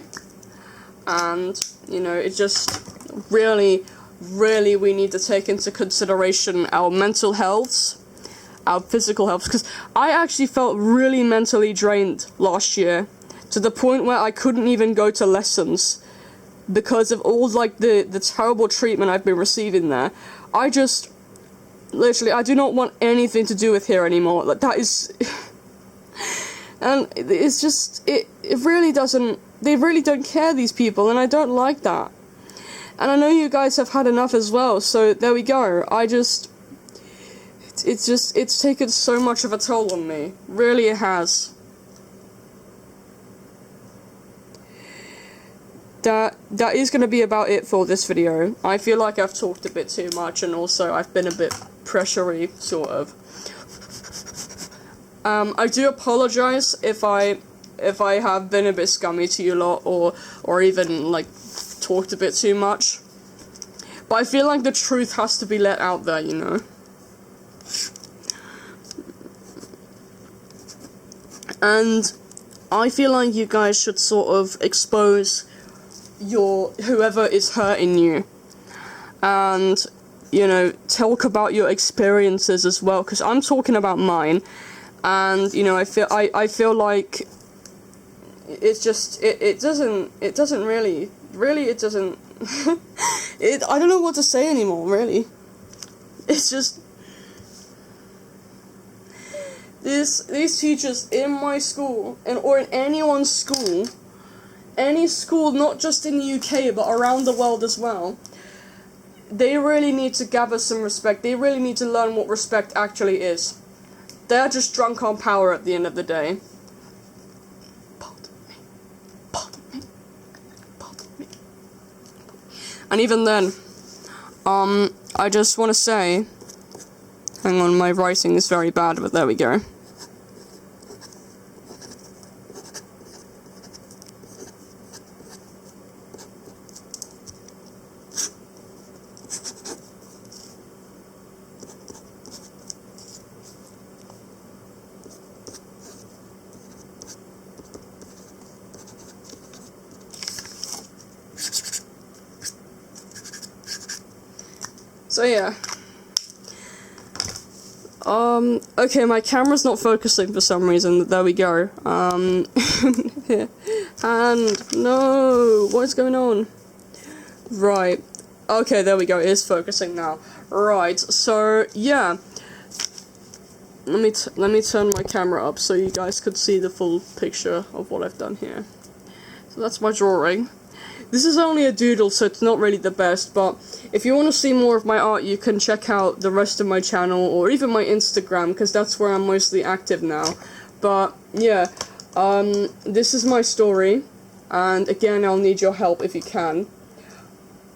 And, you know, it just really, really, we need to take into consideration our mental health, our physical health, because I actually felt really mentally drained last year, to the point where I couldn't even go to lessons because of all, like, the terrible treatment I've been receiving there. Literally, I do not want anything to do with here anymore. Like, that is... and it's just, it really doesn't... They really don't care, these people, and I don't like that. And I know you guys have had enough as well, so there we go. It's taken so much of a toll on me. Really, it has. That is going to be about it for this video. I feel like I've talked a bit too much, and also I've been a bit pressury, sort of. I do apologize if I have been a bit scummy to you lot, or even, like, talked a bit too much. But I feel like the truth has to be let out there, you know? And I feel like you guys should sort of expose whoever is hurting you, and you know, talk about your experiences as well, because I'm talking about mine, and you know, I feel like it's just it doesn't really it doesn't I don't know what to say anymore, really. It's just these teachers in my school, or in anyone's school, any school, not just in the UK but around the world as well, they really need to gather some respect. They really need to learn what respect actually is. They're just drunk on power at the end of the day. Pardon me. And even then, I just want to say, hang on, my writing is very bad, but there we go. So yeah. Okay, my camera's not focusing for some reason. There we go. And no, what's going on? Right. Okay, there we go. It is focusing now. Right. So yeah. Let me turn my camera up so you guys could see the full picture of what I've done here. So that's my drawing. This is only a doodle, so it's not really the best, but if you want to see more of my art, you can check out the rest of my channel, or even my Instagram, because that's where I'm mostly active now. But, yeah, this is my story, and again, I'll need your help if you can,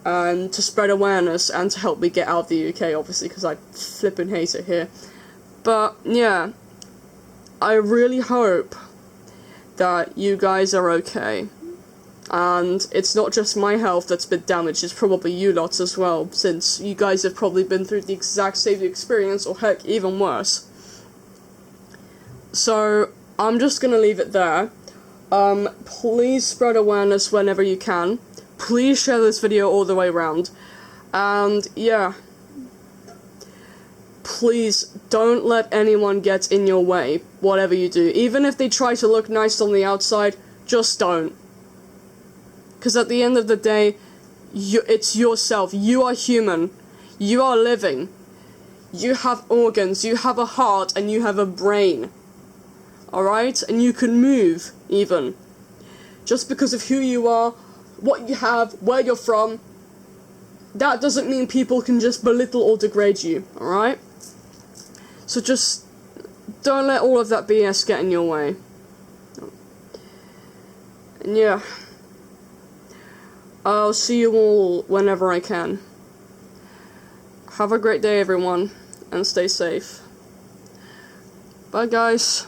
and to spread awareness, and to help me get out of the UK, obviously, because I flippin' hate it here. But, yeah, I really hope that you guys are okay. And it's not just my health that's been damaged, it's probably you lots as well, since you guys have probably been through the exact same experience, or heck, even worse. So, I'm just gonna leave it there. Please spread awareness whenever you can. Please share this video all the way around. And, yeah. Please, don't let anyone get in your way, whatever you do. Even if they try to look nice on the outside, just don't. Because at the end of the day, it's yourself. You are human. You are living. You have organs, you have a heart, and you have a brain. Alright? And you can move, even. Just because of who you are, what you have, where you're from, that doesn't mean people can just belittle or degrade you. Alright? So just don't let all of that BS get in your way. And yeah. I'll see you all whenever I can. Have a great day, everyone, and stay safe. Bye, guys.